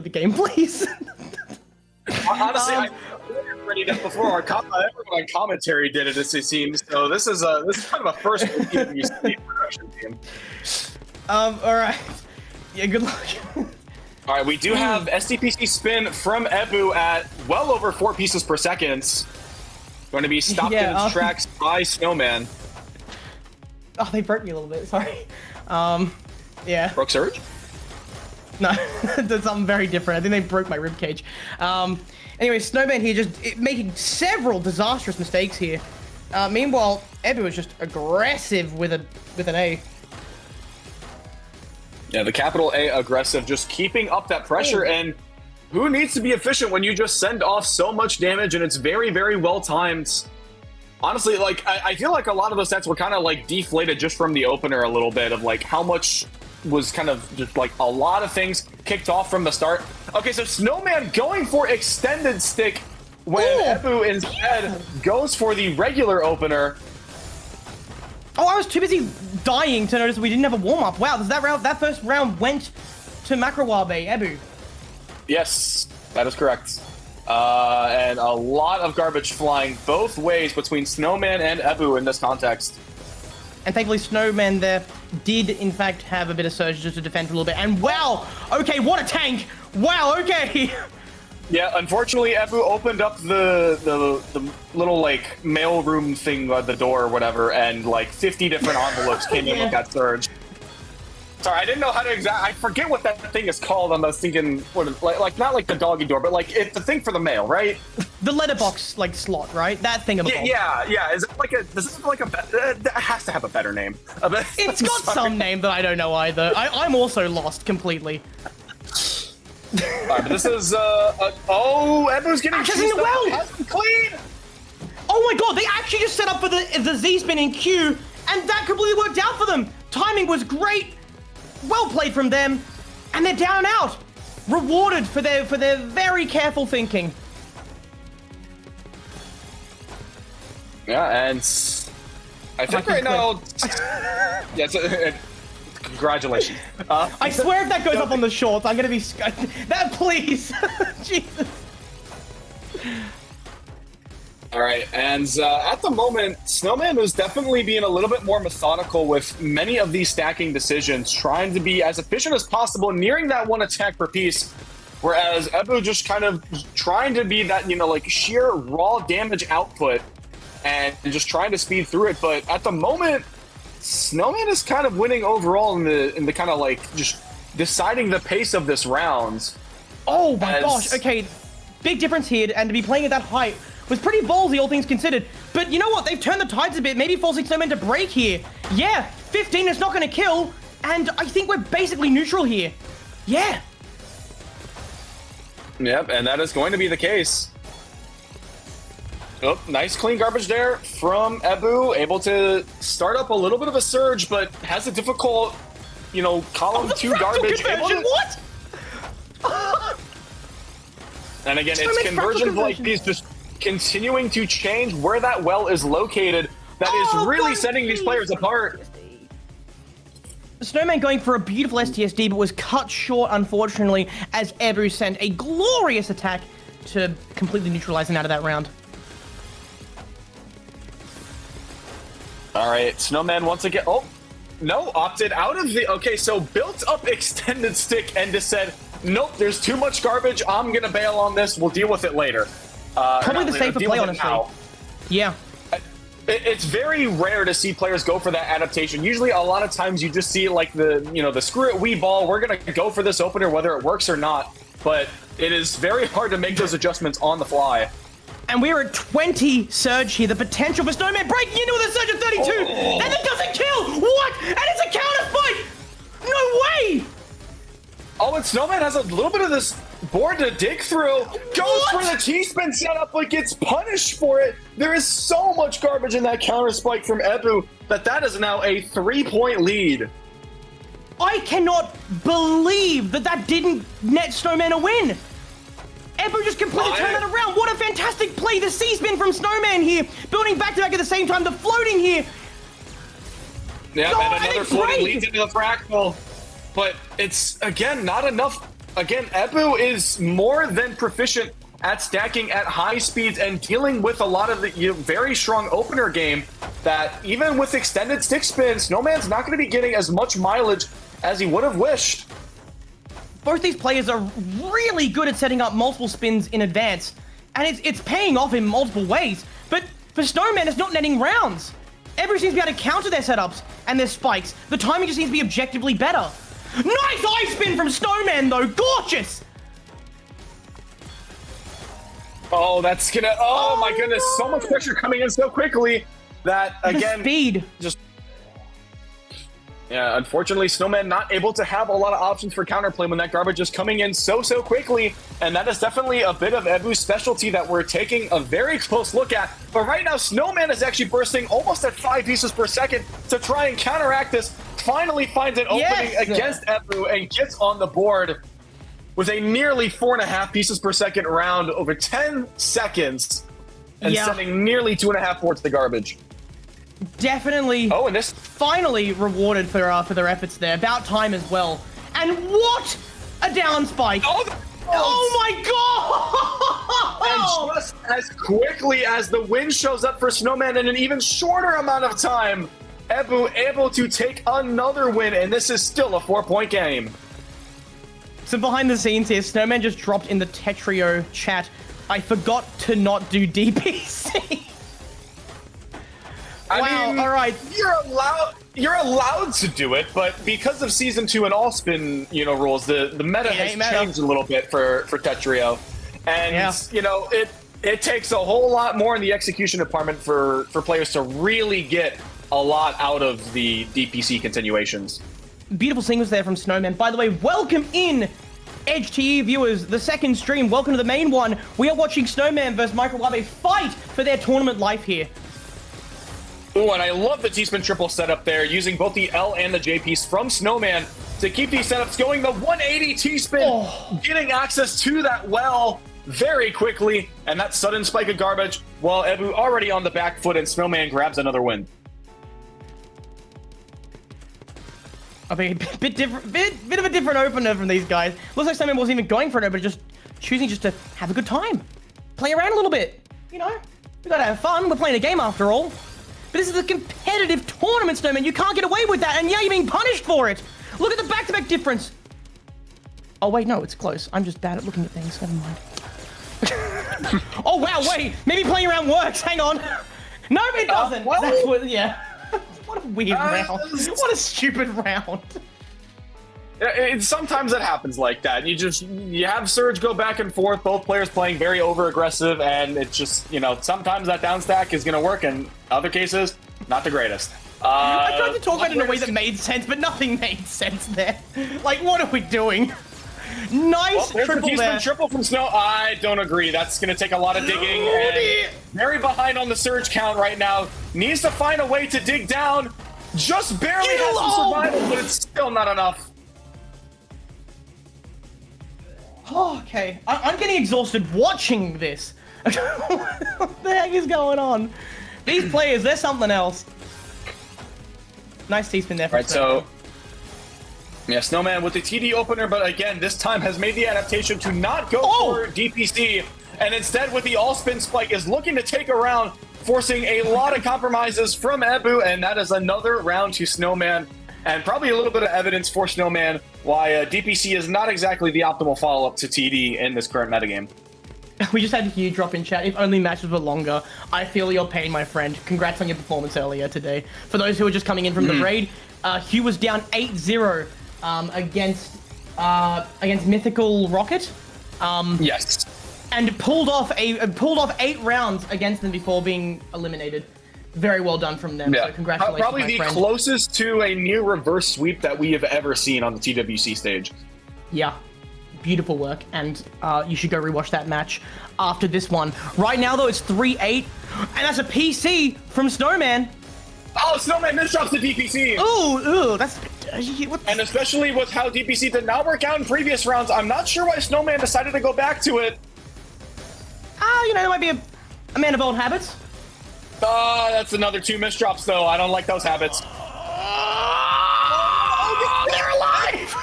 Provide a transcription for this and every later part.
the game, please. Honestly, I ready up before everyone on commentary did it. It seems so. This is kind of a first production team. All right. Yeah. Good luck. All right, we do have SDPC spin from EBU at well over 4 pieces per second. Going to be stopped in its tracks by Snowman. Oh, they broke me a little bit. Sorry. Yeah. Broke Surge? No, that's something very different. I think they broke my ribcage. Anyway, Snowman here just making several disastrous mistakes here. Meanwhile, EBU is just aggressive with an A. Yeah, the capital A aggressive, just keeping up that pressure. And who needs to be efficient when you just send off so much damage and it's very, very well timed? Honestly, like, I feel like a lot of those sets were kind of like deflated just from the opener a little bit of like how much was kind of just like a lot of things kicked off from the start. Okay, so Snowman going for extended stick when EBU instead goes for the regular opener. Oh, I was too busy dying to notice we didn't have a warm-up. Wow, that first round went to Macrowabe, EBU. Yes, that is correct. And a lot of garbage flying both ways between Snowman and EBU in this context. And thankfully, Snowman there did, in fact, have a bit of surge just to defend a little bit. And wow, okay, what a tank! Wow, okay. Yeah, unfortunately, EBU opened up the little like mail room thing at the door or whatever, and like 50 different envelopes came in with that surge. Sorry, I didn't know how to I forget what that thing is called. I was thinking, like not like the doggy door, but like it's the thing for the mail, right? The letterbox like slot, right? That thing. Yeah. Is it like a? Does it have like a? It has to have a better name. It's got some name that I don't know either. I'm also lost completely. Alright, but this is EBU's getting well. clean. Oh my god, they actually just set up for the Z-spin in Q, and that completely worked out for them. Timing was great. Well played from them, and they're down and out. Rewarded for their very careful thinking. Yeah, and I think right now, yes. Congratulations. I swear if that goes up on the shorts, I'm gonna be that. Please, Jesus. All right, and at the moment, Snowman is definitely being a little bit more methodical with many of these stacking decisions, trying to be as efficient as possible, nearing that 1 attack per piece, whereas EBU just kind of trying to be that, like sheer raw damage output and just trying to speed through it. But at the moment, Snowman is kind of winning overall in the kind of like just deciding the pace of this round. Oh my gosh, okay, big difference here, and to be playing at that height was pretty ballsy, all things considered. But you know what? They've turned the tides a bit, maybe forcing Snowman to break here. Yeah, 15 is not going to kill, and I think we're basically neutral here. Yeah. Yep, and that is going to be the case. Oh, nice clean garbage there from EBU, able to start up a little bit of a surge, but has a difficult, column 2 garbage. What? And again, it's conversions like these just continuing to change where that well is located that is really setting these players apart. Snowman going for a beautiful STSD, but was cut short, unfortunately, as EBU sent a glorious attack to completely neutralize him out of that round. All right, Snowman once again. Oh, no, opted out of the... Okay, so built up extended stick and just said, nope, there's too much garbage. I'm going to bail on this. We'll deal with it later. Probably the safer play, honestly. Yeah. It's very rare to see players go for that adaptation. Usually, a lot of times you just see like the screw it, we ball. We're going to go for this opener whether it works or not. But it is very hard to make those adjustments on the fly. And we're at 20 surge here. The potential for Snowman breaking into with a surge of 32. And it doesn't kill. What? And it's a counter fight. No way. Oh, and Snowman has a little bit of this board to dig through. Goes for the T-spin setup, but gets punished for it. There is so much garbage in that counter spike from EBU that is now a 3-point lead. I cannot believe that didn't net Snowman a win. EBU just completely turned that around. What a fantastic play. The C-spin from Snowman here. Building back-to-back at the same time. The floating here. Yeah, and another floating leads into the fractal. But it's, again, not enough again, EBU is more than proficient at stacking at high speeds and dealing with a lot of the very strong opener game that even with extended stick spin, SNOWMAN's not going to be getting as much mileage as he would have wished. Both these players are really good at setting up multiple spins in advance, and it's paying off in multiple ways. But for SNOWMAN, it's not netting rounds. Everyone seems to be able to counter their setups and their spikes. The timing just seems to be objectively better. Nice eye spin from SNOWMAN, though. Gorgeous. Oh, that's gonna. Oh my goodness! So much pressure coming in so quickly that again, the speed. Just yeah. Unfortunately, SNOWMAN not able to have a lot of options for counterplay when that garbage is coming in so quickly, and that is definitely a bit of EBU's specialty that we're taking a very close look at. But right now, SNOWMAN is actually bursting almost at 5 pieces per second to try and counteract this. Finally finds an opening against EBU and gets on the board with a nearly 4.5 pieces per second round over 10 seconds and sending nearly 2.5 boards to the garbage. Definitely. Oh, and this finally rewarded for their efforts there. About time as well. And what a down spike! Oh my god! And just as quickly as the win shows up for SNOWMAN in an even shorter amount of time, EBU able to take another win, and this is still a 4-point game. So behind the scenes here, SNOWMAN just dropped in the Tetrio chat, I forgot to not do DPC. I mean, all right. You're allowed to do it, but because of Season 2 and all spin, rules, the meta has changed a little bit for Tetrio. And, it takes a whole lot more in the execution department for players to really get a lot out of the DPC continuations. Beautiful singles there from SNOWMAN. By the way, welcome in, Edge TE viewers. The second stream, welcome to the main one. We are watching SNOWMAN versus Microwabe fight for their tournament life here. Ooh, and I love the T-spin triple setup there, using both the L and the J piece from SNOWMAN to keep these setups going. The 180 T-spin, getting access to that well very quickly, and that sudden spike of garbage, while EBU already on the back foot, and SNOWMAN grabs another win. I mean, bit of a different opener from these guys. Looks like SNOWMAN wasn't even going for an opener, just choosing just to have a good time. Play around a little bit. We gotta have fun. We're playing a game after all. But this is a competitive tournament, SNOWMAN. You can't get away with that, and yeah, you're being punished for it. Look at the back-to-back difference. Oh, wait, no, it's close. I'm just bad at looking at things. Never mind. Oh, wow, wait. Maybe playing around works. Hang on. No, it doesn't. That's what, What a weird round. What a stupid round. Sometimes it happens like that. You have Surge go back and forth, both players playing very over-aggressive, and it's just, sometimes that down stack is going to work, and other cases, not the greatest. I tried to talk about it in a way that made sense, but nothing made sense there. Like, what are we doing? Nice triple there. Triple from Snow. I don't agree. That's going to take a lot of digging. And very behind on the Surge count right now. Needs to find a way to dig down. Just barely has some survival, but it's still not enough. Oh, okay. I'm getting exhausted watching this. What the heck is going on? These players, they're something else. Nice T-spin there. Right, so yeah, SNOWMAN with the TD opener, but again, this time has made the adaptation to not go for DPC, and instead with the all-spin spike is looking to take a round, forcing a lot of compromises from EBU, and that is another round to SNOWMAN, and probably a little bit of evidence for SNOWMAN why DPC is not exactly the optimal follow-up to TD in this current metagame. We just had a huge drop in chat. If only matches were longer. I feel your pain, my friend. Congrats on your performance earlier today. For those who are just coming in from the raid, Hugh was down 8-0 against Mythical Rocket. Yes. And pulled off 8 rounds against them before being eliminated. Very well done from them. Yeah. So congratulations, probably my the friend. closest to a new reverse sweep that we have ever seen on the TWC stage. Yeah. Beautiful work, and you should go rewatch that match after this one. Right now, though, it's 3-8, and that's a PC from SNOWMAN. Oh, SNOWMAN misdrops the DPC! Ooh, that's... And especially with how DPC did not work out in previous rounds, I'm not sure why SNOWMAN decided to go back to it. There might be a man of old habits. That's another 2 misdrops, though. I don't like those habits. They're alive!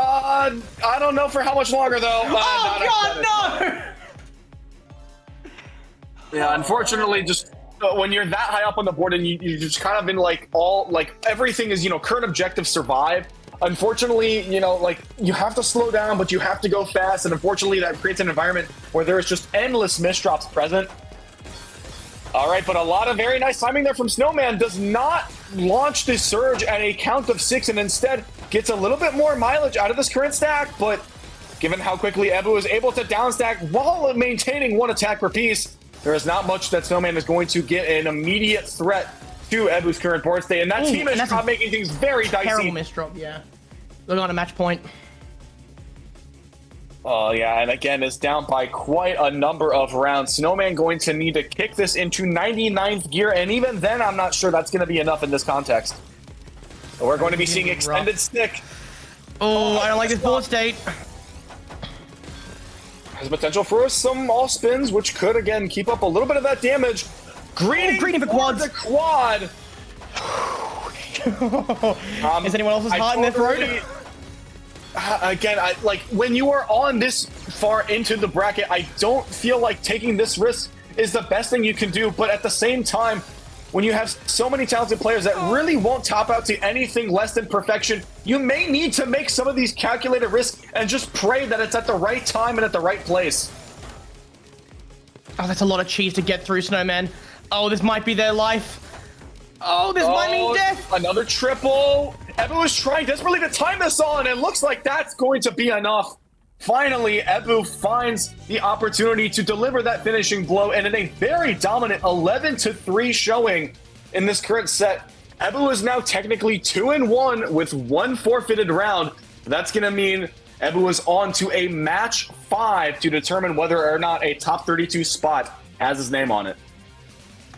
I don't know for how much longer, though. Oh, God, no! Yeah, unfortunately, just when you're that high up on the board and you just kind of in like everything is, current objective survive. Unfortunately, like you have to slow down, but you have to go fast. And unfortunately, that creates an environment where there is just endless misdrops present. All right, but a lot of very nice timing there from Snowman. Does not launch the surge at a count of 6 and instead gets a little bit more mileage out of this current stack. But given how quickly EBU is able to downstack while maintaining 1 attack per piece, there is not much that Snowman is going to get an immediate threat to EBU's current board state. And that team is making things very dicey. Terrible misdrop, yeah. Looking on a match point. Oh, yeah, and again, is down by quite a number of rounds. Snowman going to need to kick this into 99th gear, and even then, I'm not sure that's going to be enough in this context. So we're going to be seeing extended stick. Oh, I don't like this board state. Has potential for some all spins, which could, again, keep up a little bit of that damage. Greeting for quads. The quad. Is anyone else's heart in their throat? Again, like when you are on this far into the bracket, I don't feel like taking this risk is the best thing you can do. But at the same time, when you have so many talented players that really won't top out to anything less than perfection, you may need to make some of these calculated risks and just pray that it's at the right time and at the right place. Oh, that's a lot of cheese to get through, Snowman. Oh, this might be their life. Oh, this might mean death. Another triple. EBU is trying desperately to time this on, and looks like that's going to be enough. Finally, EBU finds the opportunity to deliver that finishing blow, and in a very dominant 11-3 showing in this current set, EBU is now technically 2-1 with 1 forfeited round. That's going to mean EBU is on to a match 5 to determine whether or not a top 32 spot has his name on it.